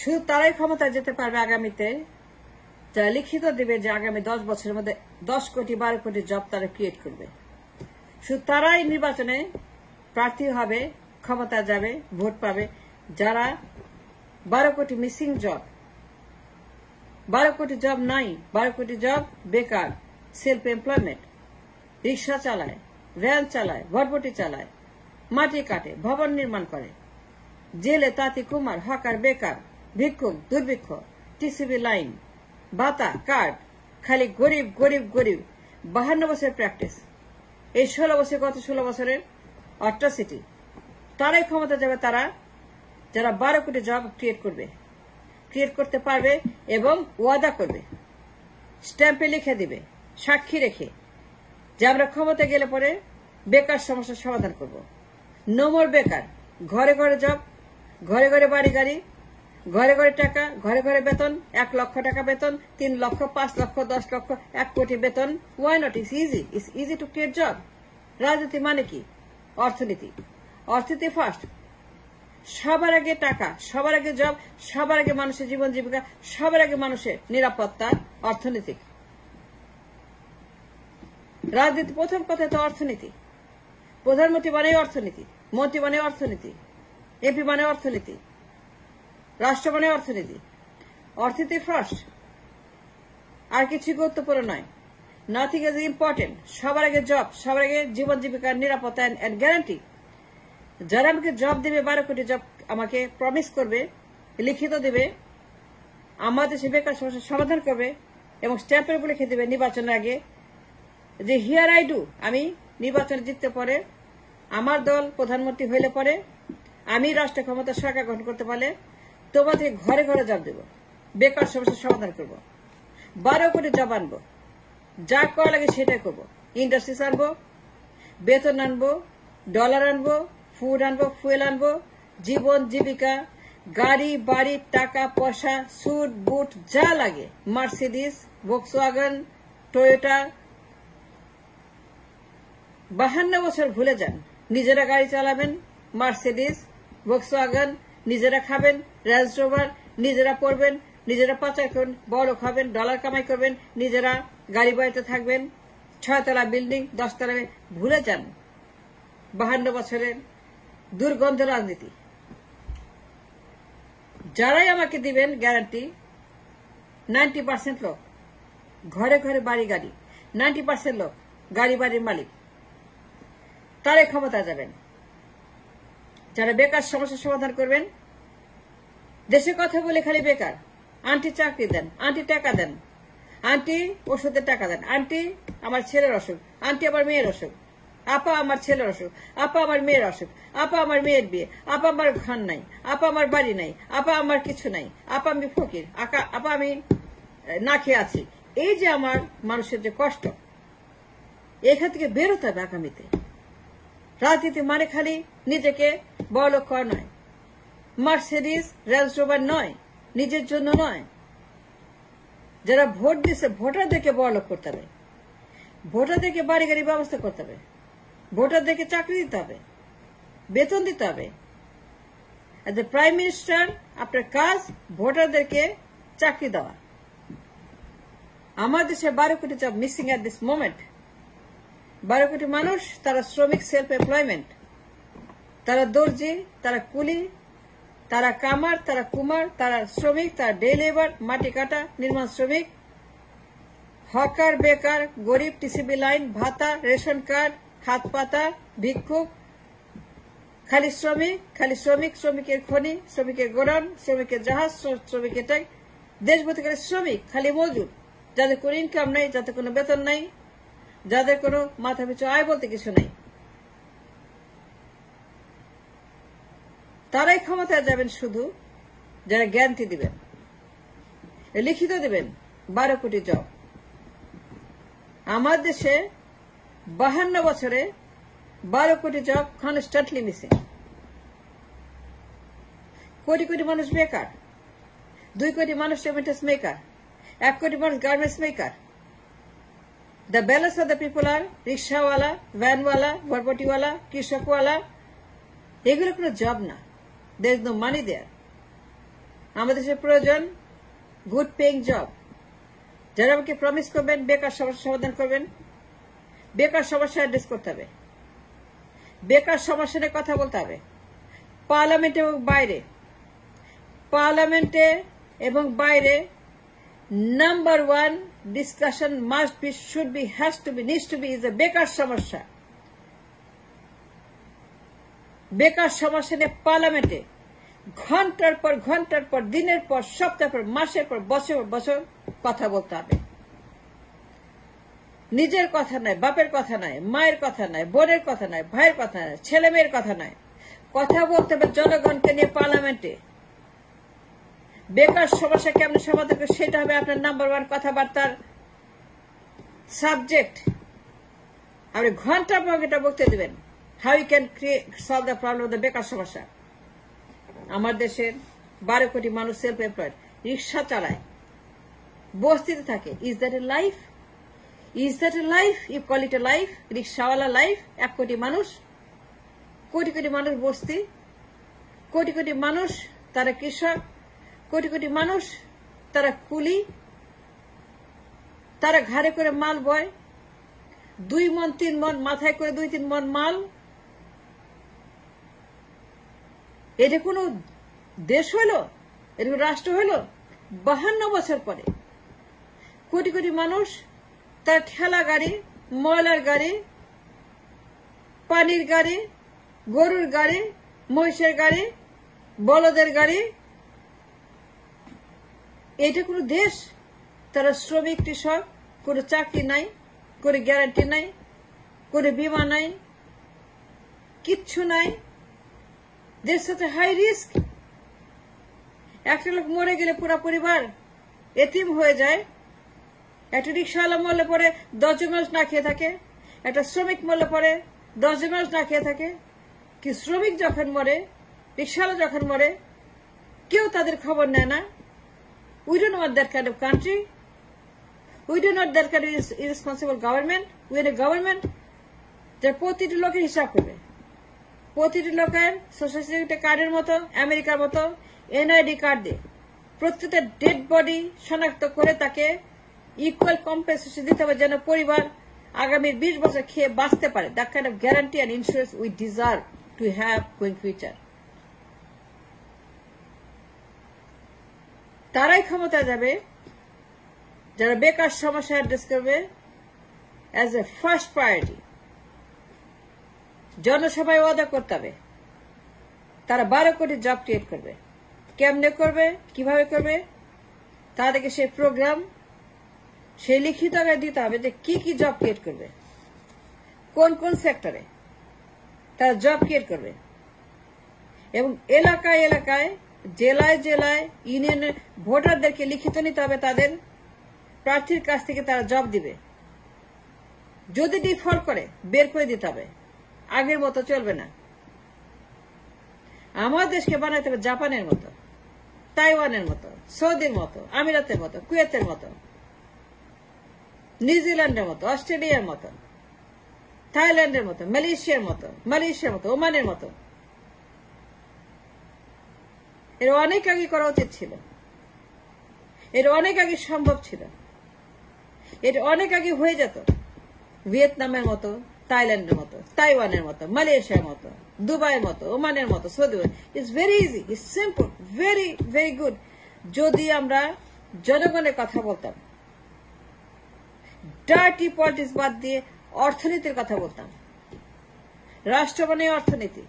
শুধু তারাই ক্ষমতায় যেতে পারবে আগামীতে যারা লিখিত দিবে যে আগামী 10 বছরের মধ্যে 10 কোটি 12 কোটি জব তারা ক্রিয়েট করবে। শুধু তারাই নির্বাচনে প্রার্থী হবে, ক্ষমতায় যাবে, ভোট পাবে যারা 12 কোটি মিসিং জব, 12 কোটি জব নাই, 12 কোটি জব বেকার, সেলফ এমপ্লয়মেন্ট, রিক্সা চালায়, ভ্যান চালায়, ভটভটি চালায়, মাটি কাটে, ভবন নির্মাণ করে, জেলে তাঁতি কুমার, হকার, বেকার, ভিক্ষুক, দুর্ভিক্ষ, টিসিবি লাইন, ভাতা, কার্ড, খালি গরিব গরিব গরিব। 52 বছরের প্র্যাকটিস, এই 16 বছর, গত 16 বছরের অট্রসিটি। তারাই ক্ষমতা যাবে, তারা যারা 12 কোটি জব ক্রিয়েট করবে, ক্রিয়েট করতে পারবে এবং ওয়াদা করবে, স্ট্যাম্পে লিখে দিবে, সাক্ষী রেখে যে আমরা ক্ষমতা গেলে পরে বেকার সমস্যার সমাধান করব। নো মোর বেকার, ঘরে ঘরে জব, ঘরে ঘরে বাড়ি গাড়ি, ঘরে ঘরে টাকা, ঘরে ঘরে বেতন, 1 লক্ষ টাকা বেতন, 3 লক্ষ, 5 লক্ষ, 10 লক্ষ, 1 কোটি বেতন। Why not? It's easy to create job. রাজনীতি মানে কি? অর্থনীতি। অর্থনীতি ফার্স্ট, সবার আগে টাকা, সবার আগে জব, সবার আগে মানুষের জীবন জীবিকা, সবার আগে মানুষের নিরাপত্তা, অর্থনীতি। রাজনীতি প্রথম কথা তো অর্থনীতি। প্রধানমন্ত্রী মানে অর্থনীতি, মন্ত্রী মানে অর্থনীতি, এমপি মানে অর্থনীতি, রাষ্ট্র মানে অর্থনীতি। অর্থনীতি ফার্স্ট, আর কিছু গুরুত্বপূর্ণ নয়। Nothing is important. সবার আগে জব, সবার আগে জীবন জীবিকার নিরাপত্তা এন্ড গ্যারান্টি। যারা আমাকে জব দেবে, 12 কোটি জব আমাকে প্রমিস করবে, লিখিত দেবে, আমার দেশে বেকার সমস্যার সমাধান করবে এবং স্ট্যাম্পের উপর লিখে দেবে নির্বাচনের আগে যে হিয়ার আই ডু, আমি নির্বাচনে জিততে পরে, আমার দল প্রধানমন্ত্রী হইলে পরে, আমি রাষ্ট্র ক্ষমতা সরকার গঠন করতে পারলে তোমাদের ঘরে ঘরে জব দেব, বেকার সমস্যার সমাধান করব, 12 কোটি জব আনবো, যা করা লাগে সেটাই করবো। ইন্ডাস্ট্রিজ আনবো, বেতন আনবো, ডলার আনবো, ফুড আনবো, ফুয়েল আনবো, জীবন জীবিকা, গাড়ি বাড়ি, টাকা পয়সা, স্যুট বুট যা লাগে, মার্সিডিজ, ভোক্সওয়াগন, টয়োটা। 52 বছর ভুলে যান, নিজেরা গাড়ি চালাবেন, মার্সিডিজ, ভোক্সওয়াগন, নিজেরা খাবেন, রেঞ্জ রোভার, নিজেরা পড়বেন, নিজেরা পাচার করবেন, বড় খাবেন, ডলার কামাই করবেন, নিজেরা গাড়ি বাড়িতে থাকবেন, 6 তলা বিল্ডিং, 10 তলা। ভুলে যান 52 বছরের দুর্গন্ধ রাজনীতি। যারাই আমাকে দিবেন গ্যারান্টি, 90% লোক ঘরে ঘরে বাড়ি গাড়ি, 90% লোক গাড়ি বাড়ির মালিক, তারাই ক্ষমতা যাবেন। যারা বেকার সমস্যার সমাধান করবেন, দেশে কথা বলে খালি বেকার, আন্টি চাকরি দেন, আন্টি টাকা দেন, আন্টি ওষুধের টাকা দেন, আন্টি আমার ছেলের অসুখ, আন্টি আমার মেয়ের অসুখ, আপা আমার ছেলের অসুখ, আপা আমার মেয়ের অসুখ, আপা আমার মেয়ের বিয়ে, আপা আমার ঘর নাই, আপা আমার বাড়ি নাই, আপা আমার কিছু নাই, আপা আমি ফকির, আপা আমি না খেয়ে আছি। এই যে আমার মানুষের যে কষ্ট, এখান থেকে বেরোতে হবে আগামীতে। রাজনীতি মানে খালি নিজেকে বড়লোক করা নয়, মার্সিডিজ রেঞ্জ রোভার নয়, নিজের জন্য নয়। যারা ভোট দিচ্ছে ভোটারদেরকে বড়লোক করতে হবে, ভোটারদেরকে বাড়ি গাড়ি ব্যবস্থা করতে হবে, ভোটারদেরকে চাকরি দিতে হবে, বেতন দিতে হবে। এজ এ প্রাইম মিনিস্টার আপনার কাজ ভোটারদেরকে চাকরি দেওয়া। আমার দেশে 12 কোটি job missing at this moment. 12 কোটি মানুষ, তারা শ্রমিক, সেলফ এমপ্লয়মেন্ট, তারা দর্জি, তারা কুলি, তারা কামার, তারা কুমার, তারা শ্রমিক, তারা ডে লেবার, মাটি কাটা, নির্মাণ শ্রমিক, হকার, বেকার, গরিব, টিসিবি লাইন, ভাতা, রেশন কার্ড, হাত পাতা, ভিক্ষুক, খালি শ্রমিক, খালি শ্রমিক, শ্রমিকের খনি, শ্রমিকের গোডাউন, শ্রমিকের জাহাজ, শ্রমিকের ট্যাঙ্ক, দেশ ভর্তি খালি শ্রমিক, খালি মজুর, যাদের কোনো ইনকাম নাই, যাদের কোনো বেতন নাই, যাদের কোনো মাথা পিছু আয় বলতে কিছু নাই। তারাই ক্ষমতায় যাবেন শুধু যারা গ্যারান্টি দিবেন, লিখিত দিবেন 12 কোটি জব। আমার দেশে 52 বছরে 12 কোটি job constantly missing. Crore crore মানুষ বেকার, 2 কোটি মানুষ রেমিটেন্স মেকার, 1 কোটি মানুষ garments maker. The balance of the people are রিক্সাওয়ালা, ভ্যানওয়ালা, ভটভটিওয়ালা, কৃষকওয়ালা। এগুলো কোনো জব না। There is no money there. আমাদের দেশে প্রয়োজন গুড পেইং জব। যারা আমাকে প্রমিস করবেন বেকার সমস্যা সমাধান করবেন, বেকার সমস্যা অ্যাড্রেস করতে হবে, বেকার সমস্যা নিয়ে কথা বলতে হবে পার্লামেন্ট এবং বাইরে। পার্লামেন্টে এবং বাইরে number one discussion must be, should be, has to be, needs to be is a বেকার সমস্যা। বেকার সমস্যা নিয়ে পার্লামেন্টে ঘন্টার পর দিনের পর সপ্তাহ পর মাসের পর বছর বছর কথা বলতে হবে। নিজের কথা নাই, বাপের কথা নাই, মায়ের কথা নাই, বোনের কথা নাই, ভাইয়ের কথা নাই, ছেলে মেয়ের কথা নাই, কথা বলতে হবে জনগণকে নিয়ে পার্লামেন্টে। বেকার সমস্যা কেমন সমাধান করে সেটা হবে আপনার নাম্বার ওয়ান কথাবার্তার সাবজেক্ট। আপনি ঘন্টার পর ঘন্টা বলতে দেবেন how you can solve the problem of the বেকার সমস্যা। আমার দেশের 12 কোটি মানুষ সেলফ এমপ্লয়েড, রিক্সা চালায়, বস্তিতে থাকে। Is that a life? Is that a life? You call it a life? রিক্সাওয়ালা লাইফ? 1 কোটি মানুষ, কোটি কোটি মানুষ বস্তি, কোটি কোটি মানুষ তারা কৃষক, কোটি কোটি মানুষ তারা কুলি, তারা ঘাড়ে করে মাল বয়, 2 মণ 3 মণ মাথায় করে 2-3 মণ মাল। এটা কোন দেশ হইল? এটা কোন রাষ্ট্র হইল? 52 বছর পরে কোটি কোটি মানুষ তার ঠেলা গাড়ি, ময়লার গাড়ি, পানির গাড়ি, গরুর গাড়ি, মহিষের গাড়ি, বলদের গাড়ি। এটা কোন দেশ? তারা শ্রমিক, কৃষক, কোন চাকরি নাই, কোন গ্যারান্টি নাই, কোন বীমা নাই, কিচ্ছু নাই। দেশ সাথে হাই রিস্ক। একটা লোক মরে গেলে পুরো পরিবার এতিম হয়ে যায়। একটা রিক্সাওয়ালা মরলে পরে 10 জন মানুষ না খেয়ে থাকে, একটা শ্রমিক মরলে পরে 10 জন মানুষ না খেয়ে থাকে। কি শ্রমিক যখন মরে, রিক্সাওয়ালা যখন মরে, কেউ তাদের খবর নেয় না। We don't want that kind of country. We do not that kind of irresponsible government. We are a government that প্রতিটি লোকের হিসাব করবে, প্রতিটি লোকের সোশ্যাল সিকিউরিটি কার্ডের মতো, আমেরিকার মতো এনআইডি কার্ড দিয়ে প্রত্যেকটা ডেড বডি শনাক্ত করে তাকে ইকুয়াল কম্পেনসেশন দিতে হবে, যেন পরিবার আগামী 20 বছর খেয়ে বাঁচতে পারে। That kind of guarantee and insurance we deserve to have going future. তারাই ক্ষমতা যাবে যারা বেকার সমস্যা অ্যাড্রেস করবে অ্যাজ এ ফার্স্ট প্রায়োরিটি। জনসভায় ওয়াদা করতে হবে তারা 12 কোটি জব ক্রিয়েট করবে। কেমনে করবে, কিভাবে করবে, তাদেরকে সেই প্রোগ্রাম, সেই লিখিত দিতে হবে যে কি কি জব ক্রিয়েট করবে, কোন কোন সেক্টরে তারা জব ক্রিয়েট করবে। এবং এলাকায় এলাকায়, জেলায় জেলায়, ইউনিয়নে ভোটারদেরকে লিখিত নিতে হবে তাদের প্রার্থীর কাছ থেকে তারা জব দিবে। যদি ডিফল্ট করে বের করে দিতে হবে, আগের মতো চলবে না। আমার দেশকে বানাইতে হবে জাপানের মতো, তাইওয়ানের মতো, সৌদির মতো, আমিরাতের মতো, কুয়েতের মতো, নিউজিল্যান্ডের মতো, অস্ট্রেলিয়ার মতো, থাইল্যান্ডের মতো, মালয়েশিয়ার মতো, ওমানের মতো। এর অনেক আগে করা উচিত ছিল, এর অনেক আগে সম্ভব ছিল, এর অনেক আগে হয়ে যেত। ভিয়েতনামের মতো, থাইল্যান্ডের মতো, তাইওয়ানের মতো, মালয়েশিয়ার মতো, দুবাইয়ের মতো, ওমানের মতো, Saudi. It's very easy, it's simple, very very good. যদি আমরা জনগণের কথা বলতাম, ডার্টি পলিটিক্স বাদ দিয়ে অর্থনীতির কথা বলতাম। রাষ্ট্র মানে অর্থনীতি,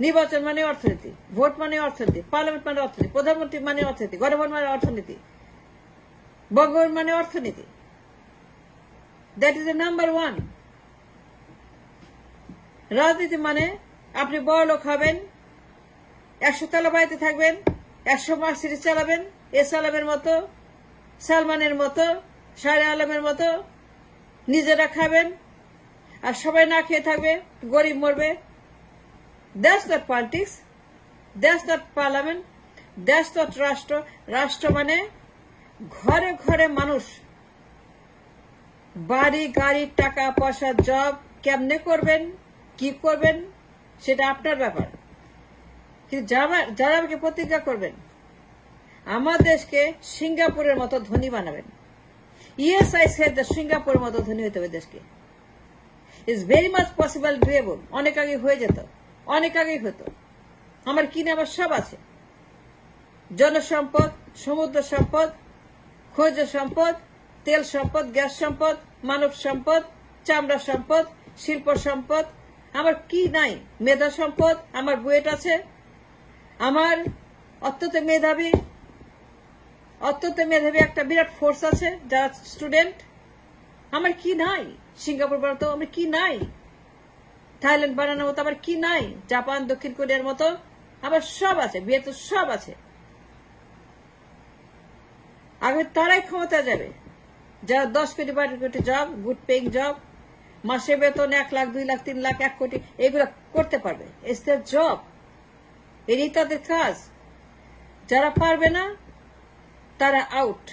নির্বাচন মানে অর্থনীতি, ভোট মানে অর্থনীতি, পার্লামেন্ট মানে অর্থনীতি, প্রধানমন্ত্রী মানে অর্থনীতি, গণভোট মানে অর্থনীতি, বঙ্গবন্ধু মানে অর্থনীতি। That is the number one. রাজনীতি মানে আপনি বড় লোক হবেন, 100 তলা বাড়িতে থাকবেন, 100 মার্সিডিজ চালাবেন, এস আলমের মতো, সালমানের মতো, শাহরে আলমের মতো, নিজেরা খাবেন আর সবাই না খেয়ে থাকবে, গরিব মরবে। That's not politics. That's not parliament. That's not রাষ্ট্র। রাষ্ট্র মানে ঘরে ঘরে মানুষ, বাড়ি গাড়ি, টাকা পয়সা, জব কেমনে করবেন, কি করবেন সেটা আপনার ব্যাপার। কিন্তু যারা আমাকে প্রতিজ্ঞা করবেন আমার দেশকে সিঙ্গাপুরের মতো ধনী বানাবেন। ইয়েস, আই সেড দ্য সিঙ্গাপুরের মতো ধনী হতে হবে দেশকে। It's very much possible, doable. অনেক আগে হয়ে যেত, অনেক আগেই হতো। আমার কিনে আমার সব আছে, জনসম্পদ, সমুদ্র সম্পদ, খনিজ সম্পদ, তেল সম্পদ, গ্যাস সম্পদ, মানব সম্পদ, চামড়া সম্পদ, শিল্প সম্পদ। আমার কি নাই? মেধা সম্পদ, আমার বুয়েট আছে, আমার অত্যন্ত মেধাবী একটা বিরাট ফোর্স আছে যারা স্টুডেন্ট। আমার কি নাই? সিঙ্গাপুর বানাতো আমার কি নাই? থাইল্যান্ড বানানোর মতো আমার কি নাই? জাপান, দক্ষিণ কোরিয়ার মতো আমার সব আছে, ভিয়েতনাম সব আছে। আগে তারাই ক্ষমতা যাবে যারা 10 কোটি 12 কোটি জব, গুড পেইং জব, মাসে বেতন 1 লাখ 2 লাখ 3 লাখ 1 কোটি এগুলো করতে পারবে। ইটস দেয়ার জব, এটাই তাদের কাজ। যারা পারবে না তারা আউট।